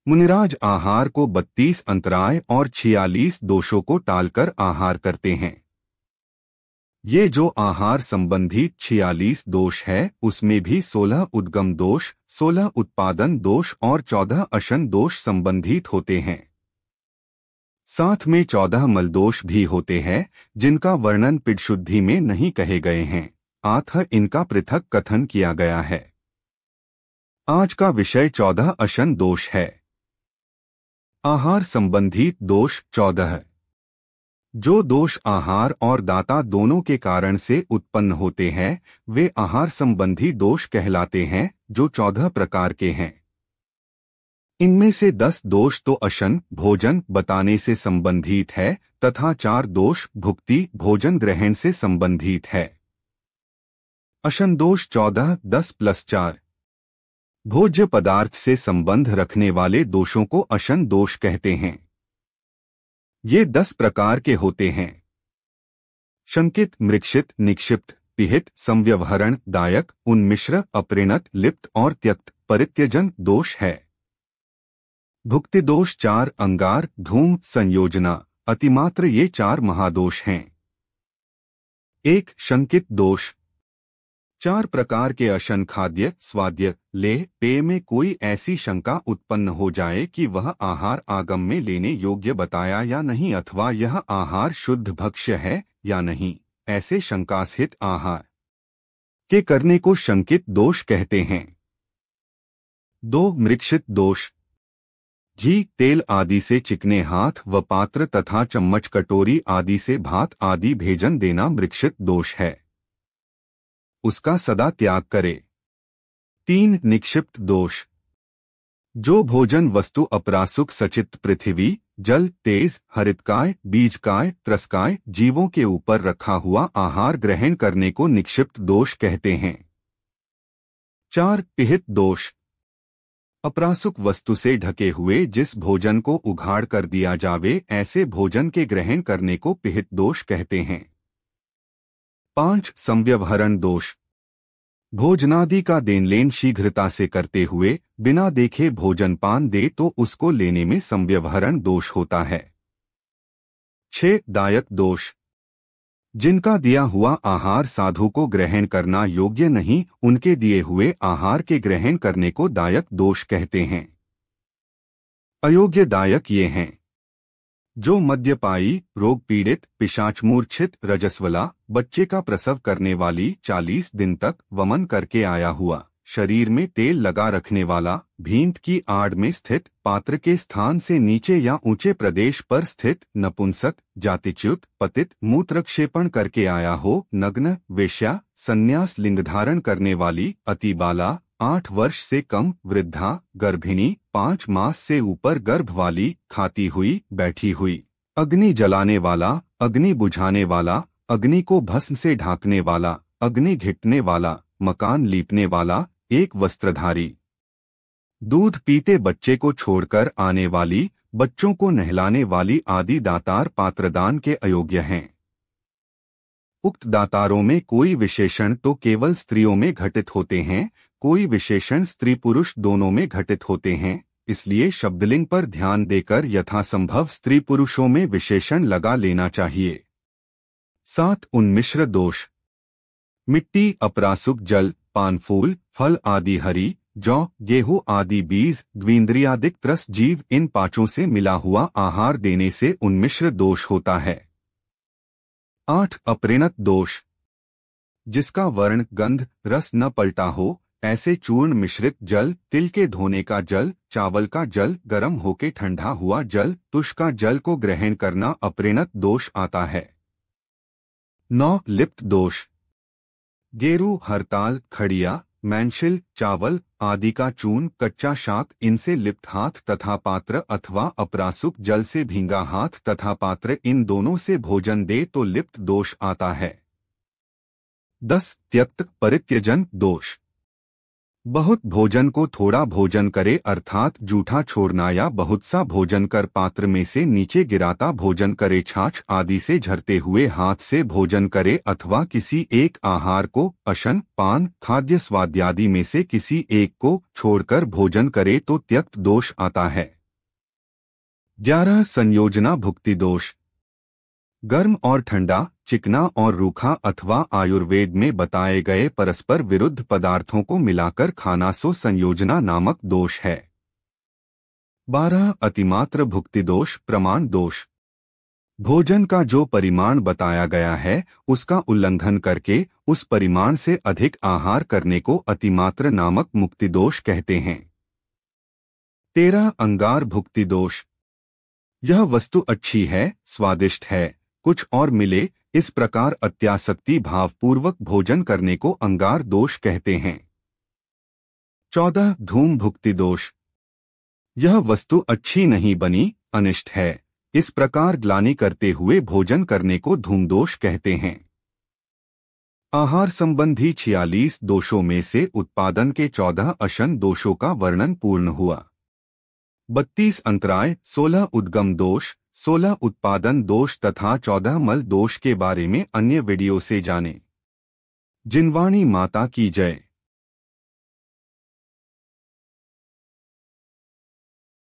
मुनिराज आहार को 32 अंतराय और 46 दोषों को टालकर आहार करते हैं। ये जो आहार संबंधी 46 दोष है उसमें भी 16 उद्गम दोष, 16 उत्पादन दोष और 14 अशन दोष संबंधित होते हैं। साथ में 14 मल दोष भी होते हैं जिनका वर्णन पिडशुद्धि में नहीं कहे गए हैं, अतः इनका पृथक कथन किया गया है। आज का विषय 14 अशन दोष है। आहार संबंधित दोष 14 है। जो दोष आहार और दाता दोनों के कारण से उत्पन्न होते हैं वे आहार संबंधी दोष कहलाते हैं, जो 14 प्रकार के हैं। इनमें से 10 दोष तो अशन भोजन बताने से संबंधित है तथा 4 दोष भुक्ति भोजन ग्रहण से संबंधित है। अशन दोष 14 10+4। भोज्य पदार्थ से संबंध रखने वाले दोषों को अशन दोष कहते हैं। ये 10 प्रकार के होते हैं। शंकित, मृक्षित, निक्षिप्त, पिहित, संव्यवहरण, दायक, उन्मिश्र, अपरिणत, लिप्त और त्यक्त परित्यजन दोष है। भुक्ति दोष 4 अंगार, धूम, संयोजना, अतिमात्र ये 4 महादोष हैं। 1 शंकित दोष। 4 प्रकार के अशन खाद्य, स्वाद्य, लेह, पेय में कोई ऐसी शंका उत्पन्न हो जाए कि वह आहार आगम में लेने योग्य बताया या नहीं अथवा यह आहार शुद्ध भक्ष्य है या नहीं, ऐसे शंकास्थित आहार के करने को शंकित दोष कहते हैं। 2 मृक्षित दोष। घी, तेल आदि से चिकने हाथ व पात्र तथा चम्मच कटोरी आदि से भात आदि भेजन देना मृक्षित दोष है, उसका सदा त्याग करे। 3 निक्षिप्त दोष। जो भोजन वस्तु अपरासुक सचित पृथ्वी, जल, तेज, हरितकाय, बीजकाय, त्रस्काय जीवों के ऊपर रखा हुआ आहार ग्रहण करने को निक्षिप्त दोष कहते हैं। 4 पिहित दोष। अपरासुक वस्तु से ढके हुए जिस भोजन को उघाड़ कर दिया जावे ऐसे भोजन के ग्रहण करने को पिहित दोष कहते हैं। 5 संव्यवहरण दोष। भोजनादि का देनलेन शीघ्रता से करते हुए बिना देखे भोजन पान दे तो उसको लेने में संव्यवहरण दोष होता है। 6 दायक दोष। जिनका दिया हुआ आहार साधु को ग्रहण करना योग्य नहीं उनके दिए हुए आहार के ग्रहण करने को दायक दोष कहते हैं। अयोग्य दायक ये हैं। जो मद्यपायी, रोग पीड़ित, पिशाच मूर्छित, रजस्वला, बच्चे का प्रसव करने वाली, 40 दिन तक वमन करके आया हुआ, शरीर में तेल लगा रखने वाला, भींत की आड़ में स्थित, पात्र के स्थान से नीचे या ऊंचे प्रदेश पर स्थित, नपुंसक, जातिच्युत, पतित, मूत्रक्षेपण करके आया हो, नग्न, वेश्या, संन्यास लिंग धारण करने वाली, अति बाला, 8 वर्ष से कम, वृद्धा, गर्भिणी, 5 मास से ऊपर गर्भ वाली, खाती हुई, बैठी हुई, अग्नि जलाने वाला, अग्नि बुझाने वाला, अग्नि को भस्म से ढाकने वाला, अग्नि घिटने वाला, मकान लीपने वाला, एक वस्त्रधारी, दूध पीते बच्चे को छोड़कर आने वाली, बच्चों को नहलाने वाली आदि दातार पात्रदान के अयोग्य हैं। उक्त दातारों में कोई विशेषण तो केवल स्त्रियों में घटित होते हैं, कोई विशेषण स्त्री पुरुष दोनों में घटित होते हैं, इसलिए शब्दलिंग पर ध्यान देकर यथासंभव स्त्री पुरुषों में विशेषण लगा लेना चाहिए। 7 उन्मिश्र दोष। मिट्टी, अपरासुक जल, पान फूल, फल आदि हरी, जौ, गेहूं आदि बीज, द्विंद्रियादिक त्रस जीव इन पांचों से मिला हुआ आहार देने से उन्मिश्र दोष होता है। 8 अपरिणत दोष। जिसका वर्ण, गंध, रस न पलटा हो ऐसे चूर्ण मिश्रित जल, तिल के धोने का जल, चावल का जल, गर्म होके ठंडा हुआ जल, तुष का जल को ग्रहण करना अपरिणत दोष आता है। 9 लिप्त दोष। गेरू, हरताल, खड़िया, मैंशिल, चावल आदि का चूर्ण, कच्चा शाक इनसे लिप्त हाथ तथा पात्र अथवा अपरासुक जल से भींगा हाथ तथा पात्र इन दोनों से भोजन दे तो लिप्त दोष आता है। 10 त्यक्त परित्यजन दोष। बहुत भोजन को थोड़ा भोजन करे अर्थात जूठा छोड़ना या बहुत सा भोजन कर पात्र में से नीचे गिराता भोजन करे, छाछ आदि से झरते हुए हाथ से भोजन करे अथवा किसी एक आहार को अशन पान खाद्य स्वाद्यादि में से किसी एक को छोड़कर भोजन करे तो त्यक्त दोष आता है। 11 संयोजना भुक्ति दोष। गर्म और ठंडा, चिकना और रूखा अथवा आयुर्वेद में बताए गए परस्पर विरुद्ध पदार्थों को मिलाकर खाना सो संयोजना नामक दोष है। 12 अतिमात्र भुक्ति दोष प्रमाण दोष। भोजन का जो परिमाण बताया गया है उसका उल्लंघन करके उस परिमाण से अधिक आहार करने को अतिमात्र नामक मुक्ति दोष कहते हैं। 13 अंगार भुक्ति दोष। यह वस्तु अच्छी है, स्वादिष्ट है, कुछ और मिले, इस प्रकार अत्यासक्ति भावपूर्वक भोजन करने को अंगार दोष कहते हैं। 14 धूम भुक्ति दोष। यह वस्तु अच्छी नहीं बनी, अनिष्ट है, इस प्रकार ग्लानि करते हुए भोजन करने को धूम दोष कहते हैं। आहार संबंधी 46 दोषों में से उत्पादन के 14 अशन दोषों का वर्णन पूर्ण हुआ। 32 अंतराय, 16 उद्गम दोष, 16 उत्पादन दोष तथा 14 मल दोष के बारे में अन्य वीडियो से जानें। जिनवाणी माता की जय।